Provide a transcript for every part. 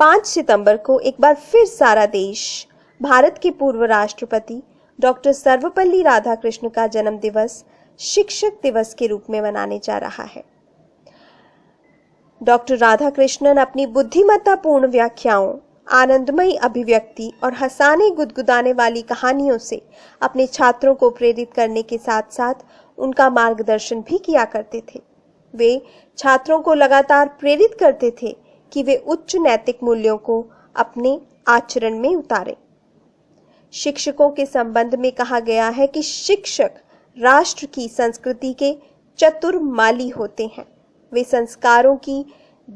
5 सितंबर को एक बार फिर सारा देश भारत के पूर्व राष्ट्रपति डॉक्टर सर्वपल्ली राधाकृष्णन का जन्म दिवस शिक्षक दिवस के रूप में मनाने जा रहा है। डॉक्टर राधाकृष्णन अपनी बुद्धिमत्तापूर्ण व्याख्याओं, आनंदमयी अभिव्यक्ति और हंसाने गुदगुदाने वाली कहानियों से अपने छात्रों को प्रेरित करने के साथ साथ उनका मार्गदर्शन भी किया करते थे। वे छात्रों को लगातार प्रेरित करते थे कि वे उच्च नैतिक मूल्यों को अपने आचरण में उतारें। शिक्षकों के संबंध में कहा गया है कि शिक्षक राष्ट्र की संस्कृति के चतुर माली होते हैं। वे संस्कारों की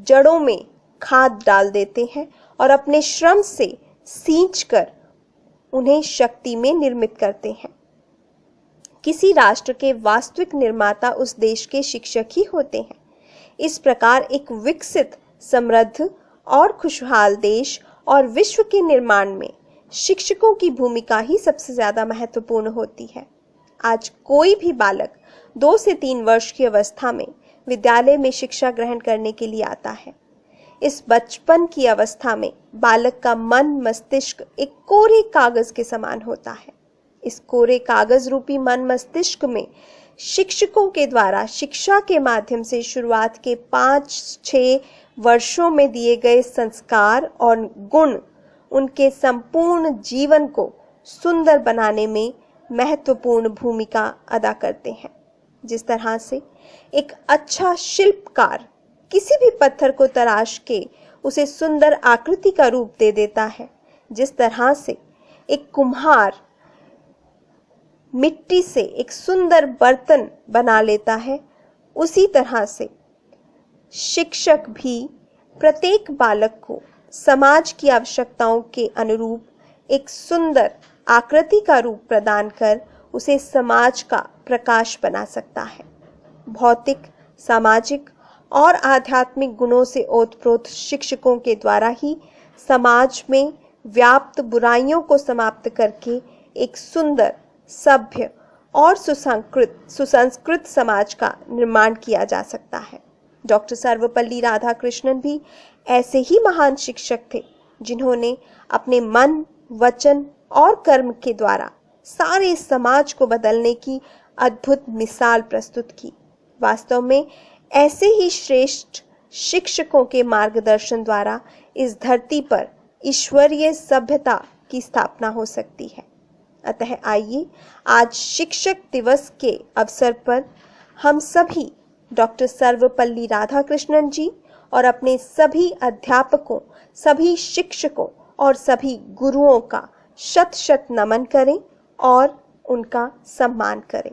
जड़ों में खाद डाल देते हैं और अपने श्रम से सींचकर उन्हें शक्ति में निर्मित करते हैं। किसी राष्ट्र के वास्तविक निर्माता उस देश के शिक्षक ही होते हैं। इस प्रकार एक विकसित, समृद्ध और खुशहाल देश और विश्व के निर्माण में शिक्षकों की भूमिका ही सबसे ज्यादा महत्वपूर्ण होती है। आज कोई भी बालक 2 से 3 वर्ष की अवस्था में विद्यालय में शिक्षा ग्रहण करने के लिए आता है। इस बचपन की अवस्था में बालक का मन मस्तिष्क एक कोरे कागज के समान होता है। इस कोरे कागज रूपी मन मस्तिष्क में शिक्षकों के द्वारा शिक्षा के माध्यम से शुरुआत के 5-6 वर्षों में दिए गए संस्कार और गुण उनके संपूर्ण जीवन को सुंदर बनाने में महत्वपूर्ण भूमिका अदा करते हैं। जिस तरह से एक अच्छा शिल्पकार किसी भी पत्थर को तराश के उसे सुंदर आकृति का रूप दे देता है, जिस तरह से एक कुम्हार मिट्टी से एक सुंदर बर्तन बना लेता है, उसी तरह से शिक्षक भी प्रत्येक बालक को समाज की आवश्यकताओं के अनुरूप एक सुंदर आकृति का रूप प्रदान कर उसे समाज का प्रकाश बना सकता है। भौतिक, सामाजिक और आध्यात्मिक गुणों से ओतप्रोत शिक्षकों के द्वारा ही समाज में व्याप्त बुराइयों को समाप्त करके एक सुंदर, सभ्य और सुसंस्कृत समाज का निर्माण किया जा सकता है। डॉक्टर सर्वपल्ली राधाकृष्णन भी ऐसे ही महान शिक्षक थे, जिन्होंने अपने मन, वचन और कर्म के द्वारा सारे समाज को बदलने की अद्भुत मिसाल प्रस्तुत की। वास्तव में ऐसे ही श्रेष्ठ शिक्षकों के मार्गदर्शन द्वारा इस धरती पर ईश्वरीय सभ्यता की स्थापना हो सकती है। अतः आइए आज शिक्षक दिवस के अवसर पर हम सभी डॉक्टर सर्वपल्ली राधाकृष्णन जी और अपने सभी अध्यापकों, सभी शिक्षकों और सभी गुरुओं का शत शत नमन करें और उनका सम्मान करें।